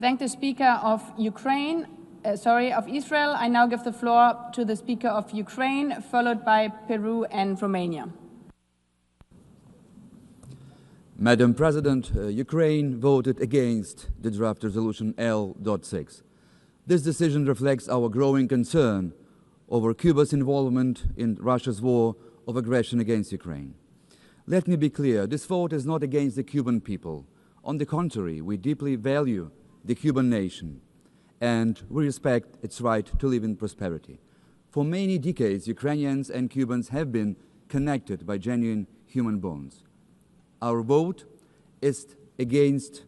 Thank the Speaker of of Israel. I now give the floor to the Speaker of Ukraine, followed by Peru and Romania. Madam President, Ukraine voted against the draft resolution L.6. This decision reflects our growing concern over Cuba's involvement in Russia's war of aggression against Ukraine. Let me be clear, this vote is not against the Cuban people. On the contrary, we deeply value the Cuban nation, and we respect its right to live in prosperity. For many decades, Ukrainians and Cubans have been connected by genuine human bonds. Our vote is against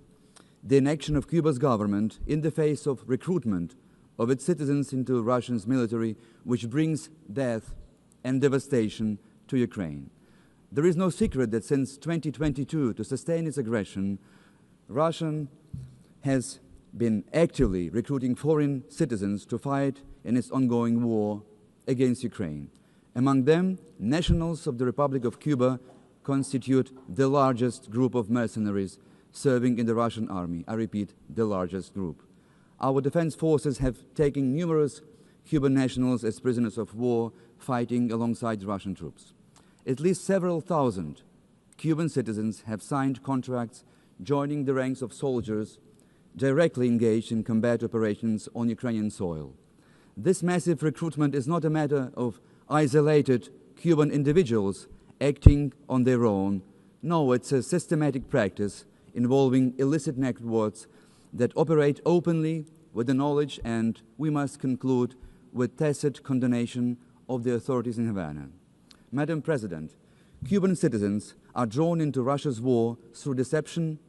the inaction of Cuba's government in the face of recruitment of its citizens into Russia's military, which brings death and devastation to Ukraine. There is no secret that since 2022, to sustain its aggression, Russia has been actively recruiting foreign citizens to fight in its ongoing war against Ukraine. Among them, nationals of the Republic of Cuba constitute the largest group of mercenaries serving in the Russian army. I repeat, the largest group. Our defense forces have taken numerous Cuban nationals as prisoners of war fighting alongside Russian troops. At least several thousand Cuban citizens have signed contracts joining the ranks of soldiers directly engaged in combat operations on Ukrainian soil. This massive recruitment is not a matter of isolated Cuban individuals acting on their own. No, it's a systematic practice involving illicit networks that operate openly with the knowledge and, we must conclude, with tacit condemnation of the authorities in Havana. Madam President, Cuban citizens are drawn into Russia's war through deception,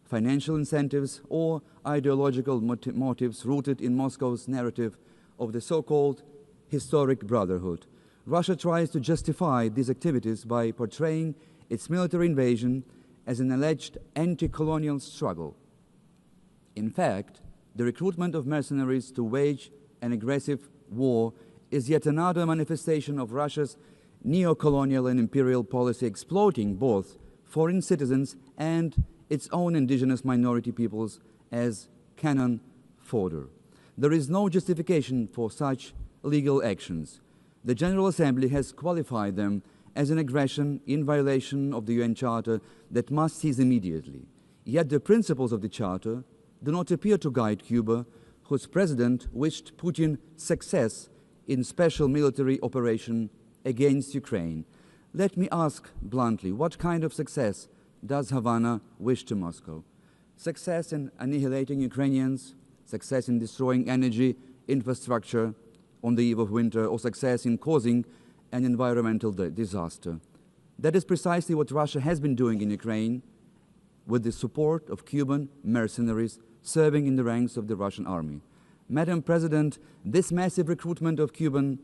financial incentives, or ideological motives rooted in Moscow's narrative of the so-called historic brotherhood. Russia tries to justify these activities by portraying its military invasion as an alleged anti-colonial struggle. In fact, the recruitment of mercenaries to wage an aggressive war is yet another manifestation of Russia's neo-colonial and imperial policy, exploiting both foreign citizens and its own indigenous minority peoples as cannon fodder. There is no justification for such legal actions. The General Assembly has qualified them as an aggression in violation of the UN Charter that must cease immediately. Yet the principles of the Charter do not appear to guide Cuba, whose president wished Putin success in special military operation against Ukraine. Let me ask bluntly, what kind of success does Havana wish to Moscow? Success in annihilating Ukrainians, success in destroying energy infrastructure on the eve of winter, or success in causing an environmental disaster? That is precisely what Russia has been doing in Ukraine with the support of Cuban mercenaries serving in the ranks of the Russian army. Madam President, this massive recruitment of Cuban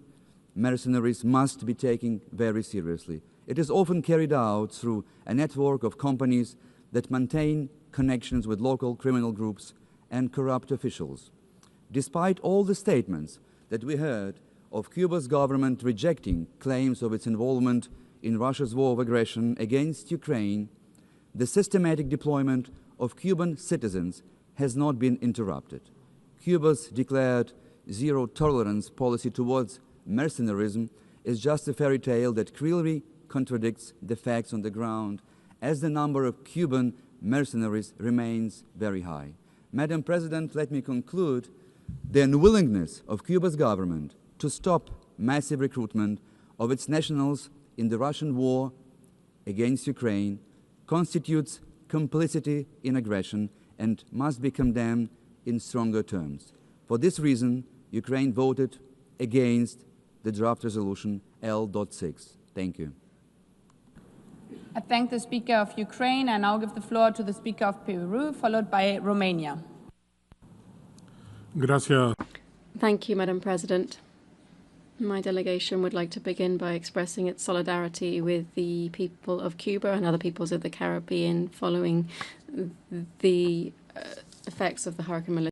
mercenaries must be taken very seriously. It is often carried out through a network of companies that maintain connections with local criminal groups and corrupt officials. Despite all the statements that we heard of Cuba's government rejecting claims of its involvement in Russia's war of aggression against Ukraine, the systematic deployment of Cuban citizens has not been interrupted. Cuba's declared zero-tolerance policy towards mercenarism is just a fairy tale that clearly contradicts the facts on the ground, as the number of Cuban mercenaries remains very high. Madam President, let me conclude. The unwillingness of Cuba's government to stop massive recruitment of its nationals in the Russian war against Ukraine constitutes complicity in aggression and must be condemned in stronger terms. For this reason, Ukraine voted against the draft resolution L.6. Thank you. I thank the Speaker of Ukraine. I now give the floor to the Speaker of Peru, followed by Romania. Gracias. Thank you, Madam President. My delegation would like to begin by expressing its solidarity with the people of Cuba and other peoples of the Caribbean following the effects of the Hurricane Melissa.